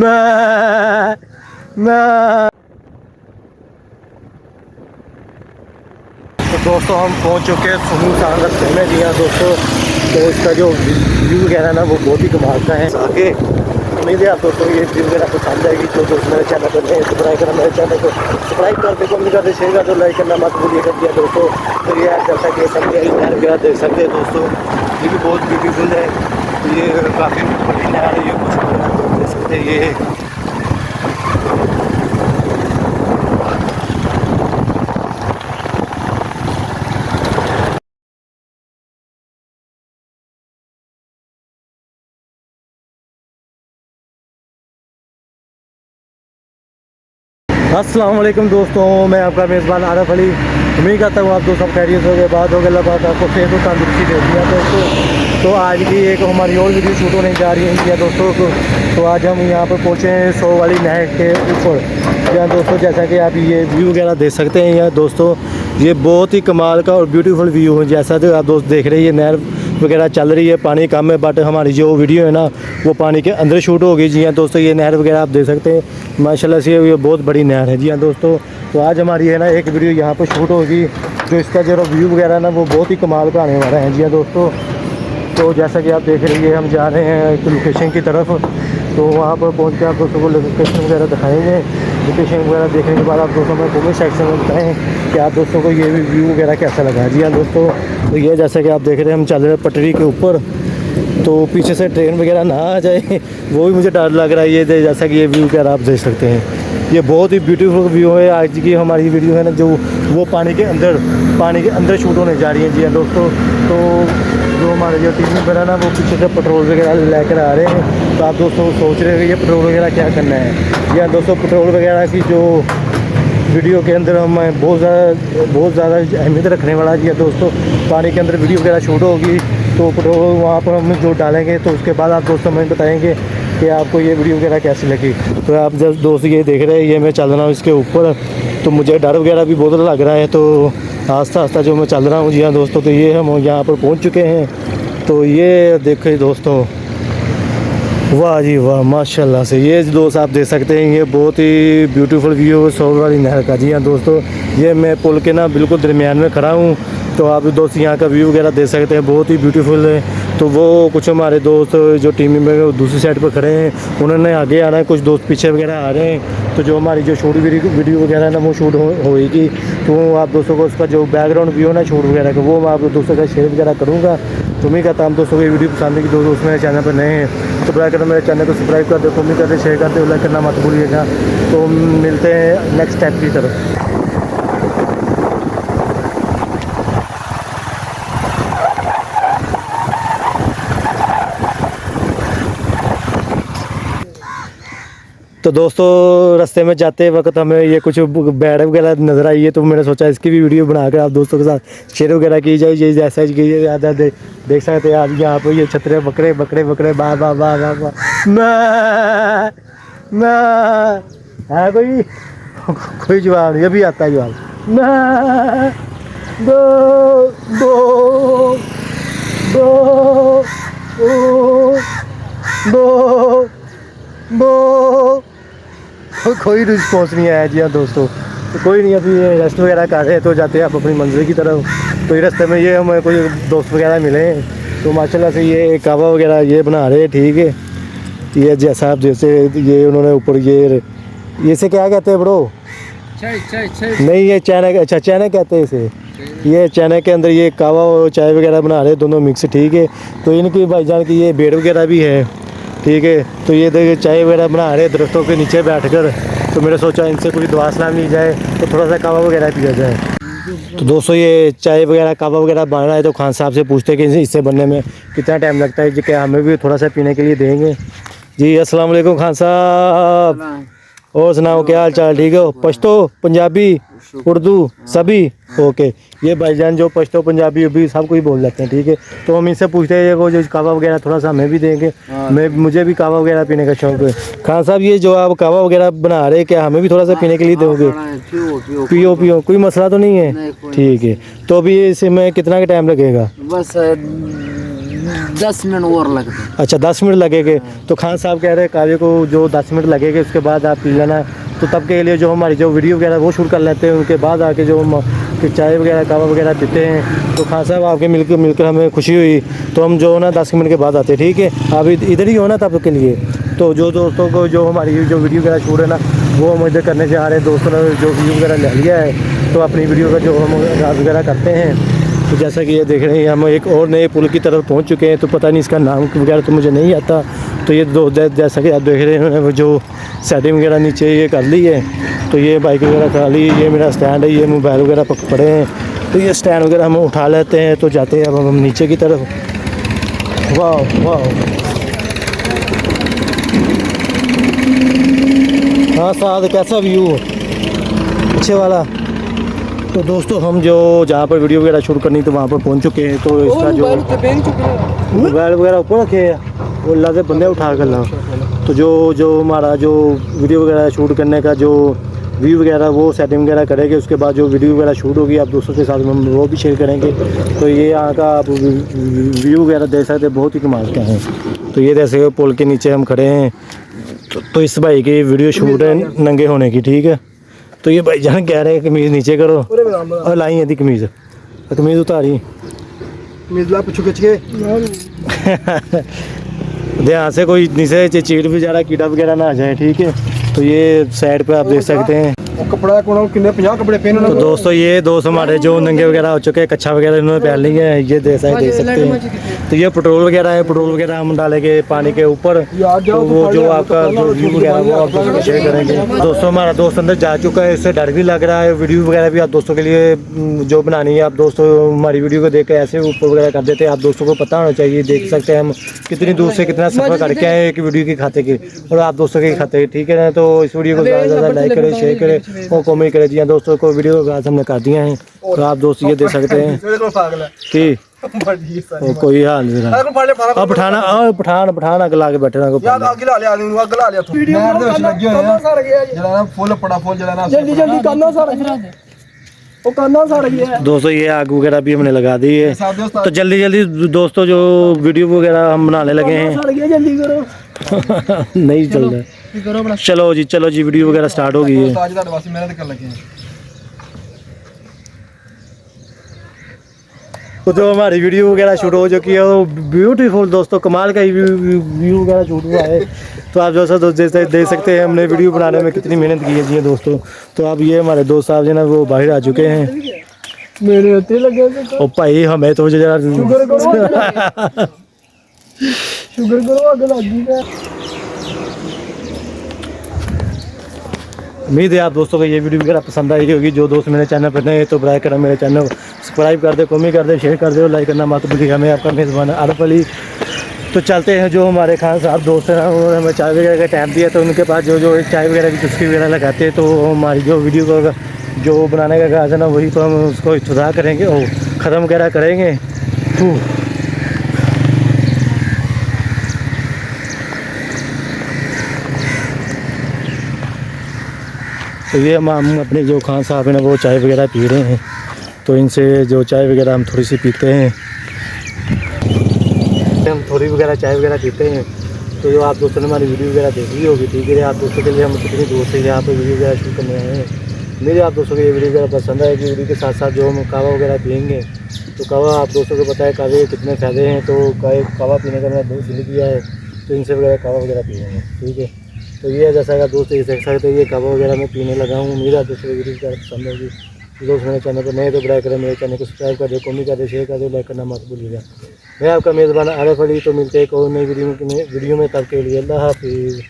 तो दोस्तों हम पहुंच चुके हैं सुनसान रस्ते में जी हाँ दोस्तों। तो इसका जो व्यू वगैरह ना वो बहुत ही कमाल का है। आगे उम्मीद है आप दोस्तों ये व्यू वगैरह पसंद आएगी। तो दोस्तों मेरे चैनल पर नए सब्सक्राइब करना, मेरे चैनल को सब्सक्राइब कर दे, कमेंट कर दे, शेयर कर दो, लाइक करना मत भूलिएगा दिया दोस्तों। तो ये आप जैसा कि सब नहर वगैरह देख सकते हैं दोस्तों, ये भी बहुत ब्यूटीफुल है। ये काफ़ी बड़ी नहर है, ये कुछ देख सकते हैं। ये अस्सलाम वालेकुम दोस्तों, मैं आपका मेज़बान आरफ अली। उम्मीद करता हूँ आप दोस्तों खैरियत हो गए, बात हो गए, अल्लाह पाक आपको सेहत और तंदुरुस्ती दे दिया दोस्तों। तो आज की एक हमारी और वीडियो शूट होने जा रही है दोस्तों। तो आज हम यहाँ पर पहुँचे हैं 100 वाली नहर के ऊपर। यहाँ दोस्तों जैसा कि आप ये व्यू वगैरह देख सकते हैं यहाँ दोस्तों, ये बहुत ही कमाल का और ब्यूटीफुल व्यू है। जैसा तो आप दोस्त देख रहे हैं, ये नहर वगैरह चल रही है, पानी कम है, बट हमारी जो वीडियो है ना वो पानी के अंदर शूट होगी। जी हाँ दोस्तों, ये नहर वगैरह आप देख सकते हैं, माशाल्लाह से ये बहुत बड़ी नहर है। जी हाँ दोस्तों, तो आज हमारी है ना एक वीडियो यहाँ पर शूट होगी, जो इसका जो व्यू वगैरह ना वो बहुत ही कमाल का आने वाला है। जी हाँ दोस्तों, तो जैसा कि आप देख रहे हैं हम जा रहे हैं एक लोकेशन की तरफ। तो वहाँ पर पहुँच के आप दोस्तों को लोकेशन वगैरह दिखाएँगे। लोकेशन वगैरह देखने के बाद आप दोस्तों में कमेंट सेक्शन में बताएँ कि आप दोस्तों को ये व्यू वगैरह कैसा लगा। जी हाँ दोस्तों, तो ये जैसा कि आप देख रहे हैं हम चल रहे हैं पटरी के ऊपर। तो पीछे से ट्रेन वगैरह ना आ जाए वो भी मुझे डर लग रहा है। ये जैसा कि ये व्यू वगैरह आप देख सकते हैं, ये बहुत ही ब्यूटीफुल व्यू है। आज की हमारी वीडियो है ना जो वो पानी के अंदर शूट होने जा रही है। जी हाँ दोस्तों, तो जो हमारे जो टीम मेंबर है ना वो पीछे से पेट्रोल वगैरह लेकर आ रहे हैं। तो आप दोस्तों सोच रहे हैं ये पेट्रोल वगैरह क्या करना है। जी हाँ दोस्तों, पेट्रोल वगैरह की जो वीडियो के अंदर हम बहुत ज़्यादा अहमियत रखने वाला है। जी हाँ दोस्तों, पानी के अंदर वीडियो वगैरह शूट होगी तो पेट्रोल वहाँ पर हम जो डालेंगे, तो उसके बाद आप दोस्तों हमें बताएंगे कि आपको ये वीडियो वगैरह कैसी लगी। तो आप जब दोस्त ये देख रहे हैं, ये मैं चल रहा हूँ इसके ऊपर, तो मुझे डर वगैरह भी बहुत लग रहा है। तो आस्ता आस्ता जो मैं चल रहा हूँ। जी हाँ दोस्तों, तो ये हम यहाँ पर पहुँच चुके हैं। तो ये देखिए दोस्तों, वाह जी वाह, माशाल्लाह से ये दोस्त आप देख सकते हैं, ये बहुत ही ब्यूटीफुल व्यू है 100 वाली नहर का। जी हाँ दोस्तों, ये मैं पुल के ना बिल्कुल दरमियान में खड़ा हूँ। तो आप दोस्त यहाँ का व्यू वगैरह देख सकते हैं, बहुत ही ब्यूटीफुल है। तो वो कुछ हमारे दोस्त जो टीम में दूसरी साइड पर खड़े हैं, उन्होंने आगे आना है, कुछ दोस्त पीछे वगैरह आ रहे हैं। तो जो हमारी जो शूट वीडियो वगैरह है ना वो शूट होएगी, तो आप दोस्तों को उसका जो बैकग्राउंड व्यू है ना शूट वगैरह का, वो मैं आप दोस्तों का शेयर वगैरह करूँगा। तो उम्मीद करता हूँ दोस्तों को ये वीडियो पसंद है कि दोस्तों मेरे चैनल पर नए हैं तो सब्सक्राइब करना, मेरे चैनल को सब्सक्राइब कर दो, कमेंट कर दे, शेयर कर दे, लाइक करना मत भूलिएगा। तो मिलते हैं नेक्स्ट स्टेप की तरफ। तो दोस्तों रास्ते में जाते वक्त हमें ये कुछ बैड वगैरह नज़र आई है, तो मैंने सोचा इसकी भी वीडियो बनाकर आप दोस्तों के साथ शेयर वगैरह की जाए। ये जैसा कि ज़्यादा देख सकते हैं आप यहाँ पर ये छतरे बकरे बकरे बकरे बा बा बा बा बा है कोई जवाब नहीं, अभी आता है जवाब। दो दो दो दो दो कोई रिस्पॉन्स नहीं आया। जी हाँ दोस्तों, तो कोई नहीं, अभी रेस्ट वगैरह कर रहे हैं, तो जाते हैं आप अपनी मंजिल की तरफ। तो ये रास्ते में ये हमें कोई दोस्त वगैरह मिले हैं, तो माशाल्लाह से ये कहवा वगैरह ये बना रहे हैं। ठीक है, ये जैसा आप जैसे ये उन्होंने ऊपर ये से क्या कहते हैं ब्रो? नहीं, ये चाइना, अच्छा चाइना कहते हैं इसे। ये चाइना के अंदर ये कहवा और चाय वगैरह बना रहे हैं, दोनों मिक्स। ठीक है, तो इनकी भाईजान की ये बेड़ वगैरह भी है। ठीक है, तो ये देखिए चाय वगैरह बना रहे दरख्तों के नीचे बैठकर। तो मैंने सोचा इनसे कोई दुआ सलाम ली जाए, तो थोड़ा सा कहवा वगैरह पिया जाए। तो दोस्तों ये चाय वगैरह कहवा वगैरह बना है, तो खान साहब से पूछते हैं कि इससे बनने में कितना टाइम लगता है, जी क्या हमें भी थोड़ा सा पीने के लिए देंगे। जी अस्सलाम वालेकुम खान साहब, और सुनाओ क्या हाल चाल? ठीक हो? पश्तो, पंजाबी, उर्दू सभी ओके। ये भाईजान जो पश्तो पंजाबी भी सब कुछ बोल लेते हैं। ठीक है, तो हम इनसे पूछते हैं वो जो कहवा वगैरह थोड़ा सा हमें भी देंगे। मुझे भी कहवा वगैरह पीने का शौक है। खान साहब ये जो आप कहवा वगैरह बना रहे हैं, क्या हमें भी थोड़ा सा पीने के लिए दोगे? पियो पियो, कोई मसला तो नहीं है? ठीक है, तो अभी इसमें कितना का टाइम लगेगा? बस 10 मिनट और लगते हैं। अच्छा 10 मिनट लगेंगे। तो खान साहब कह रहे हैं काव्य को जो 10 मिनट लगेंगे उसके बाद आप पी लेना। तो तब के लिए जो हमारी जो वीडियो वगैरह वो शूट कर लेते हैं, उनके बाद आके जो हम फिर चाय वगैरह कावा वगैरह पीते हैं। तो खान साहब आपके मिलकर हमें खुशी हुई। तो हम जो ना 10 मिनट के बाद आते हैं, ठीक है। आप इधर ही हो ना तब के लिए। तो जो दोस्तों को जो हमारी जो वीडियो वगैरह शूट है ना वो हम इधर करने जा रहे हैं। दोस्तों ने जो वीडियो वगैरह ले लिया है तो अपनी वीडियो का जो हम राज वगैरह करते हैं। तो जैसा कि ये देख रहे हैं हम एक और नए पुल की तरफ पहुंच चुके हैं। तो पता नहीं इसका नाम वगैरह तो मुझे नहीं आता। तो ये जैसा कि आप देख रहे हैं उन्होंने जो सेटिंग वगैरह नीचे ये कर ली है। तो ये बाइक वगैरह करा ली, ये मेरा स्टैंड है, ये मोबाइल वगैरह पड़े हैं। तो ये स्टैंड वगैरह हम उठा लेते हैं। तो जाते हैं अब हम नीचे की तरफ। वाह वाह, हाँ साथ कैसा व्यू अच्छे वाला। तो दोस्तों हम जो जहाँ पर वीडियो वगैरह शूट करनी तो वहाँ पर पहुँच चुके हैं। तो इसका जो मोबाइल वगैरह ऊपर रखे हैं वो अल्लाह से बंदे उठा कर ला। तो जो हमारा जो वीडियो वगैरह शूट करने का जो व्यू वगैरह वो सेटिंग वगैरह करेंगे। उसके बाद जो वीडियो वगैरह शूट होगी आप दोस्तों के साथ हम वो भी शेयर करेंगे। तो ये यहाँ का आप व्यू वगैरह देख सकते हैं, बहुत ही कमाल का है। तो ये जैसे पुल के नीचे हम खड़े हैं। तो इस भाई की वीडियो शूट है नंगे होने की, ठीक है। तो ये भाई जान कह रहे हैं कमीज़ नीचे करो और लाई है कमीज़ उतारी ध्यान से कोई नीचे चीड़ वगैरह कीड़ा वगैरह ना आ जाए, ठीक है। तो ये साइड पे आप देख सकते हैं कपड़ा कितने 50 कपड़े पहने। तो दोस्तों ये दोस्त हमारे जो नंगे वगैरह हो चुके हैं, कच्छा वगैरह इन्होंने पहन ली है, ये देख सकते हैं। तो ये पेट्रोल वगैरह है, पेट्रोल वगैरह हम डालेंगे पानी के ऊपर। तो वो जो आपका व्यू वगैरह वो आप दोस्तों को शेयर करेंगे। दोस्तों हमारा दोस्त अंदर जा चुका है, इससे डर भी लग रहा है। वीडियो वगैरह भी आप दोस्तों के लिए जो बनानी है, आप दोस्तों हमारी वीडियो को देख के ऐसे ऊपर वगैरह कर देते हैं। आप दोस्तों को पता होना चाहिए, देख सकते हैं हम कितनी दूर से कितना सफ़र करके आए एक वीडियो की खाते के और आप दोस्तों के खाते, ठीक है ना। तो इस वीडियो को ज़्यादा से ज़्यादा लाइक करें, शेयर करें और कमेंट करें। जी हाँ दोस्तों को वीडियो आज हमने कर दिया है। तो आप दोस्त ये देख सकते हैं कि कोई हाल नहीं रहा। अब पठान अग ला के बैठे ना दोस्तों ये आग वगैरह भी हमने लगा दी है। तो जल्दी दोस्तों जो वीडियो वगैरह हम बनाने लगे हैं नहीं चल रहा है। चलो जी वीडियो वगैरह स्टार्ट हो गई है। तो जो हमारी वीडियो वगैरह शूट हो चुकी है वो ब्यूटीफुल दोस्तों कमाल का व्यू वगैरह शूट हुआ है। तो आप जैसा देख सकते हैं हमने वीडियो बनाने में कितनी मेहनत की है जी दोस्तों। तो अब ये हमारे दोस्त साहब जो ना वो बाहर आ चुके हैं। मेरे होते लगे ओ भाई हमें तो जरा शुगर करो आगे लगी है। उम्मीद है आप दोस्तों को ये वीडियो वगैरह पसंद आई होगी। जो दोस्त मेरे चैनल पर नए तो बराए कर मेरे चैनल को सब्सक्राइब कर दे, कमेंट कर दे, शेयर कर दे और लाइक करना मत भूलिएगा। मैं आपका मेज़बान आरफ अली। तो चलते हैं जो हमारे खान साहब दोस्त हैं उन्होंने हमें चाय वगैरह का टाइम दिया। तो उनके पास जो चाय वगैरह की चुस्की वगैरह लगाते हैं। तो हमारी जो वीडियो को जो बनाने का काज है ना वही तो हम उसको इब्तिदा करेंगे और ख़त्म वगैरह करेंगे। तो ये हम अपने जो खान साहब हैं ना वो चाय वगैरह पी रहे हैं। तो इनसे जो चाय वगैरह हम थोड़ी सी पीते हैं, हम थोड़ी वगैरह चाय वगैरह पीते हैं। तो जो आप दोस्तों ने हमारी वीडियो वगैरह देखी होगी, ठीक है। आप दोस्तों के लिए हम कितनी दूर से यहाँ पे वीडियो वगैरह शूट करने आए हैं। मेरे आप दोस्तों को ये वीडियो वगैरह पसंद आएगी। वीडियो के साथ साथ जो हम कावा वगैरह पियेंगे तो कावा आप दोस्तों को पता है कावे के कितने फ़ायदे हैं। तो कावा पीने का मैंने बहुत दिल किया है। तो इनसे वगैरह कावा वगैरह पिएंगे, ठीक है। तो ये जैसा का दोस्त ये देख सकते हैं ये कावा वगैरह मैं पीने लगा हूँ। मेरा दोस्तों वीडियो वगैरह पसंद होगी। दोस्त मेरे चैनल पर नए तो बराए करें, मेरे चैनल को सब्सक्राइब कर दे, कमेंट कर दे, शेयर कर दे, लाइक करना मत भूलिएगा। मैं आपका मेज़बान आरफ अली। तो मिलते हैं एक और नई वीडियो में तब के लिए अल्लाह हाफिज़।